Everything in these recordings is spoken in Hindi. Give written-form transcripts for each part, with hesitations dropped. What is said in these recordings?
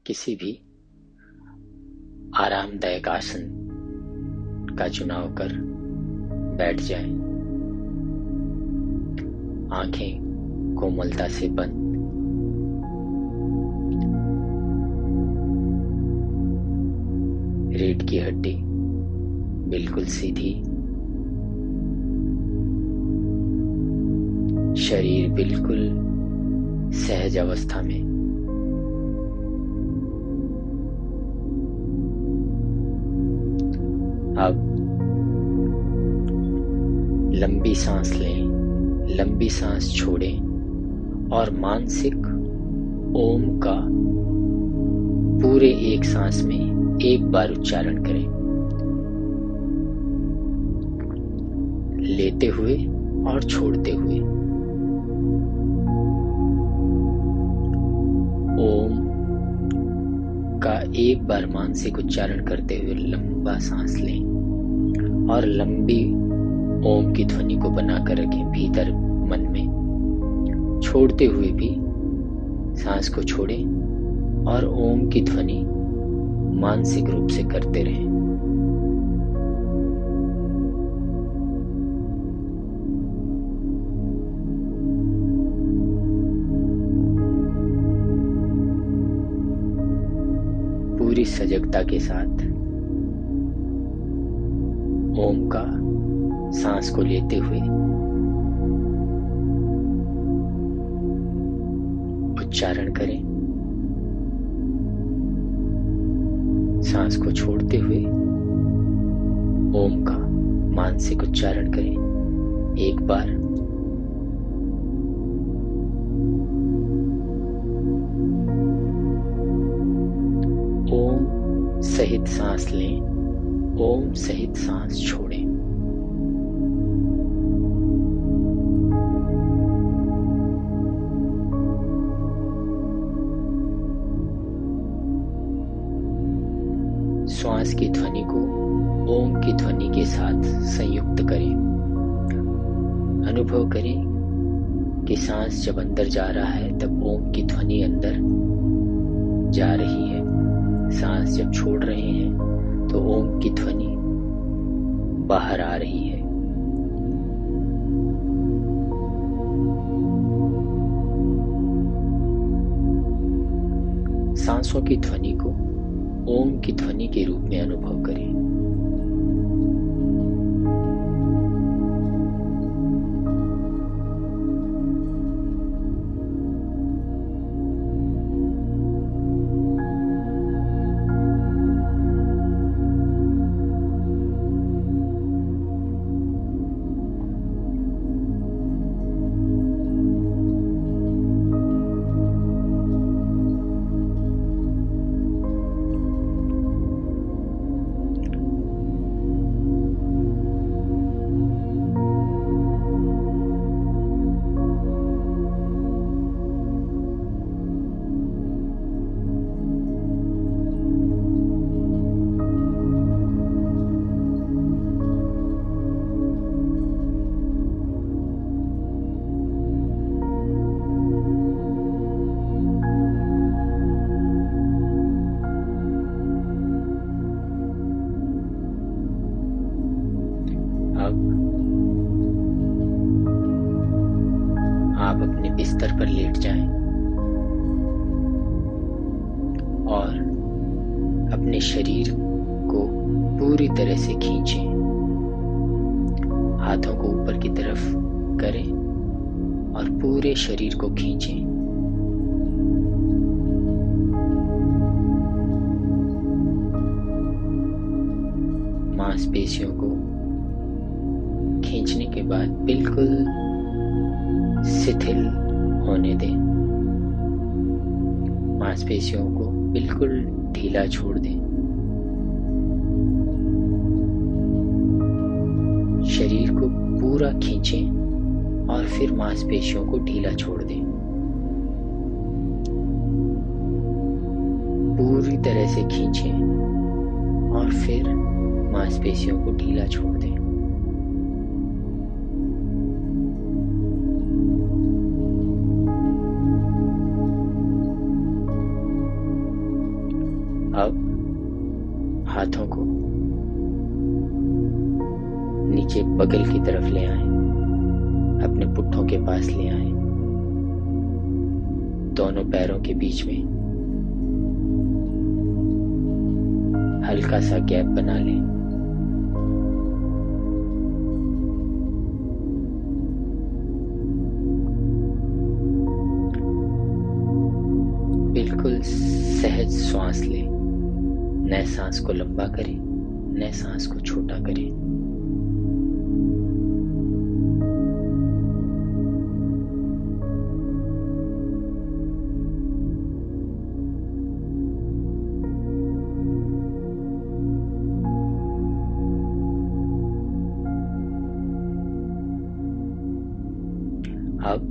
किसी भी आरामदायक आसन का चुनाव कर बैठ जाएं। आंखें कोमलता से बंद। रीढ़ की हड्डी बिल्कुल सीधी। शरीर बिल्कुल सहज अवस्था में। अब लंबी सांस लें, लंबी सांस छोड़ें और मानसिक ओम का पूरे एक सांस में एक बार उच्चारण करें, लेते हुए और छोड़ते हुए। ओम का एक बार मानसिक उच्चारण करते हुए लंबा सांस लें और लंबी ओम की ध्वनि को बनाकर रखें भीतर मन में। छोड़ते हुए भी सांस को छोड़ें और ओम की ध्वनि मानसिक रूप से करते रहें। पूरी सजगता के साथ ओम का सांस को लेते हुए उच्चारण करें। सांस को छोड़ते हुए ओम का मानसिक उच्चारण करें एक बार। ओम सहित सांस लें, ओम सहित सांस छोड़ें। श्वास की ध्वनि को ओम की ध्वनि के साथ संयुक्त करें। अनुभव करें कि सांस जब अंदर जा रहा है तब ओम की ध्वनि अंदर जा रही है। सांस जब छोड़ रहे हैं तो ओम की ध्वनि बाहर आ रही है। सांसों की ध्वनि को ओम की ध्वनि के रूप में अनुभव करें। आप अपने बिस्तर पर लेट जाएं और अपने शरीर को पूरी तरह से खींचें। हाथों को ऊपर की तरफ करें और पूरे शरीर को खींचें। मांसपेशियों को खींचने के बाद बिल्कुल शिथिल होने दें। मांसपेशियों को बिल्कुल ढीला छोड़ दें। शरीर को पूरा खींचें और फिर मांसपेशियों को ढीला छोड़ दें। पूरी तरह से खींचें और फिर मांसपेशियों को ढीला छोड़ दें। अब हाथों को नीचे बगल की तरफ ले आए, अपने पुट्ठों के पास ले आए, दोनों पैरों के बीच में हल्का सा गैप बना लें। बिल्कुल सहज श्वास लें, नए सांस को लंबा करें, नए सांस को छोटा करें। अब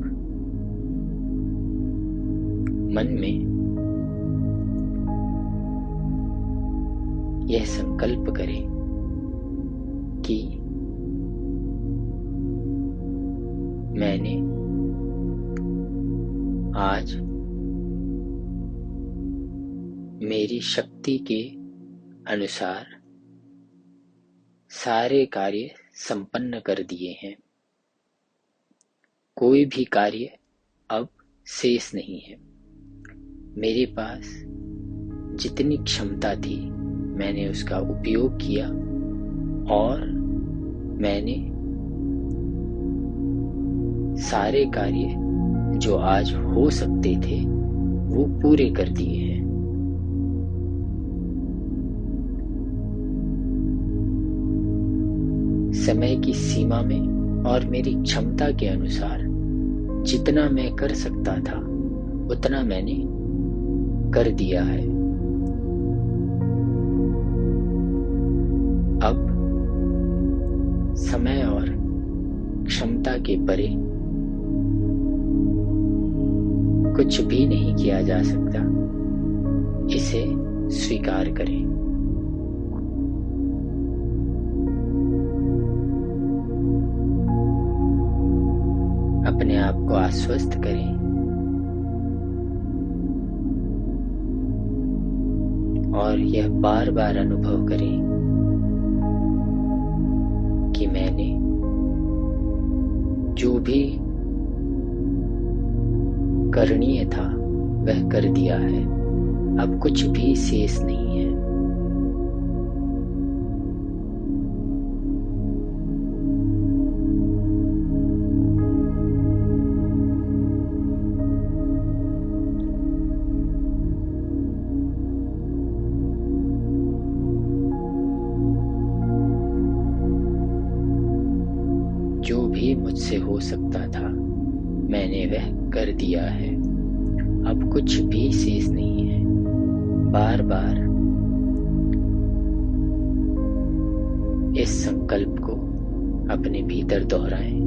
मन में यह संकल्प करें कि मैंने आज मेरी शक्ति के अनुसार सारे कार्य संपन्न कर दिए हैं। कोई भी कार्य अब शेष नहीं है। मेरे पास जितनी क्षमता थी मैंने उसका उपयोग किया और मैंने सारे कार्य जो आज हो सकते थे वो पूरे कर दिए हैं। समय की सीमा में और मेरी क्षमता के अनुसार जितना मैं कर सकता था उतना मैंने कर दिया है। अब समय और क्षमता के परे कुछ भी नहीं किया जा सकता। इसे स्वीकार करें। अपने आप को आश्वस्त करें और यह बार बार अनुभव करें कि मैंने जो भी करणीय था वह कर दिया है। अब कुछ भी शेष नहीं है। जो भी मुझसे हो सकता था मैंने वह कर दिया है। अब कुछ भी शेष नहीं है। बार बार इस संकल्प को अपने भीतर दोहराएं।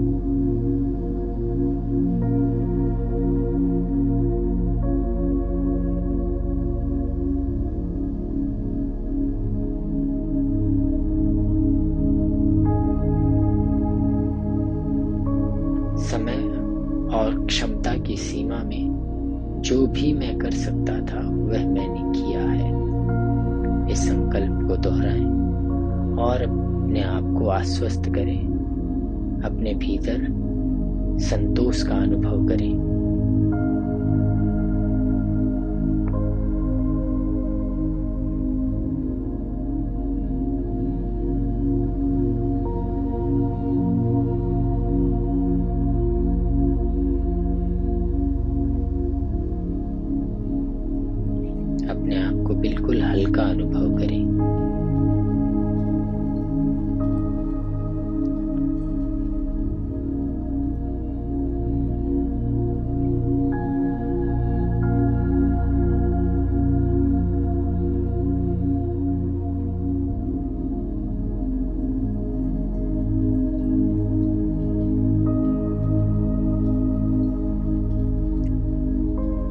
समय और क्षमता की सीमा में जो भी मैं कर सकता था वह मैंने किया है। इस संकल्प को दोहराएं और अपने आप को आश्वस्त करें। अपने भीतर संतोष का अनुभव करें। अपने आप को बिल्कुल हल्का अनुभव करें।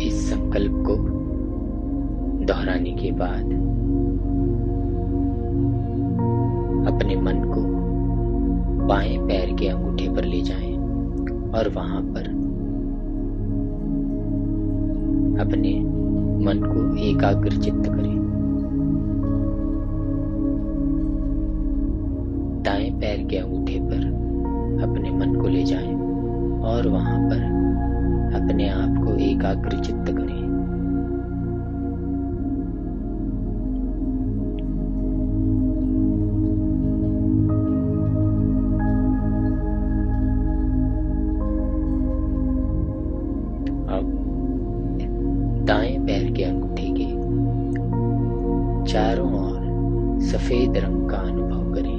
इस संकल्प को दोहराने के बाद अपने मन को बाएं पैर के अंगूठे पर ले जाएं और वहां पर अपने मन को एकाग्रचित्त करें। पैर के अंगूठे पर अपने मन को ले जाएं और वहां पर अपने आप को एकाग्रचित्त करें। अब दाएं पैर के अंगूठे के चारों ओर सफेद रंग का अनुभव करें।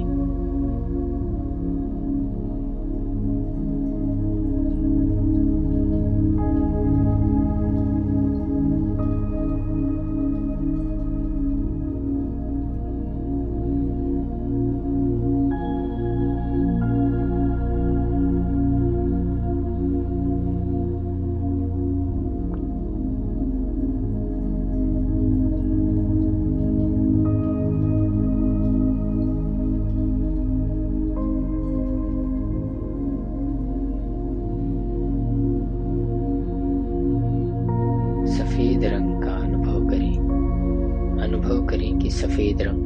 सफेद रंग का अनुभव करें। अनुभव करें कि सफेद रंग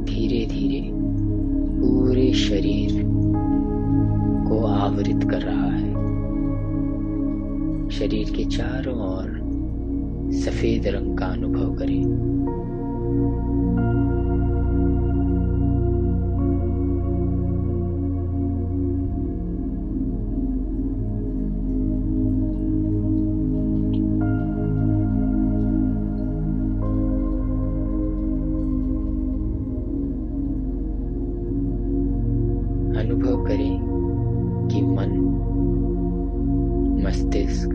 धीरे धीरे पूरे शरीर को आवृत कर रहा है। शरीर के चारों ओर सफेद रंग का अनुभव करें। अनुभव करें कि मन, मस्तिष्क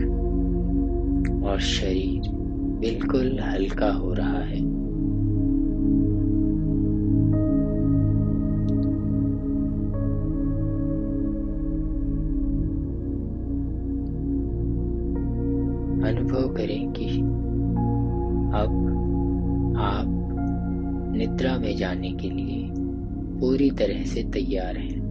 और शरीर बिल्कुल हल्का हो रहा है। अनुभव करें कि अब आप निद्रा में जाने के लिए पूरी तरह से तैयार हैं।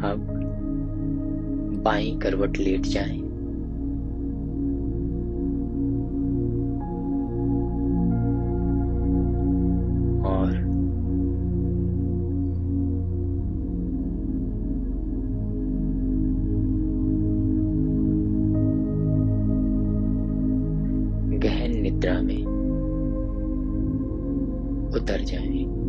अब बाईं करवट लेट जाएं। और गहन निद्रा में उतर जाएं।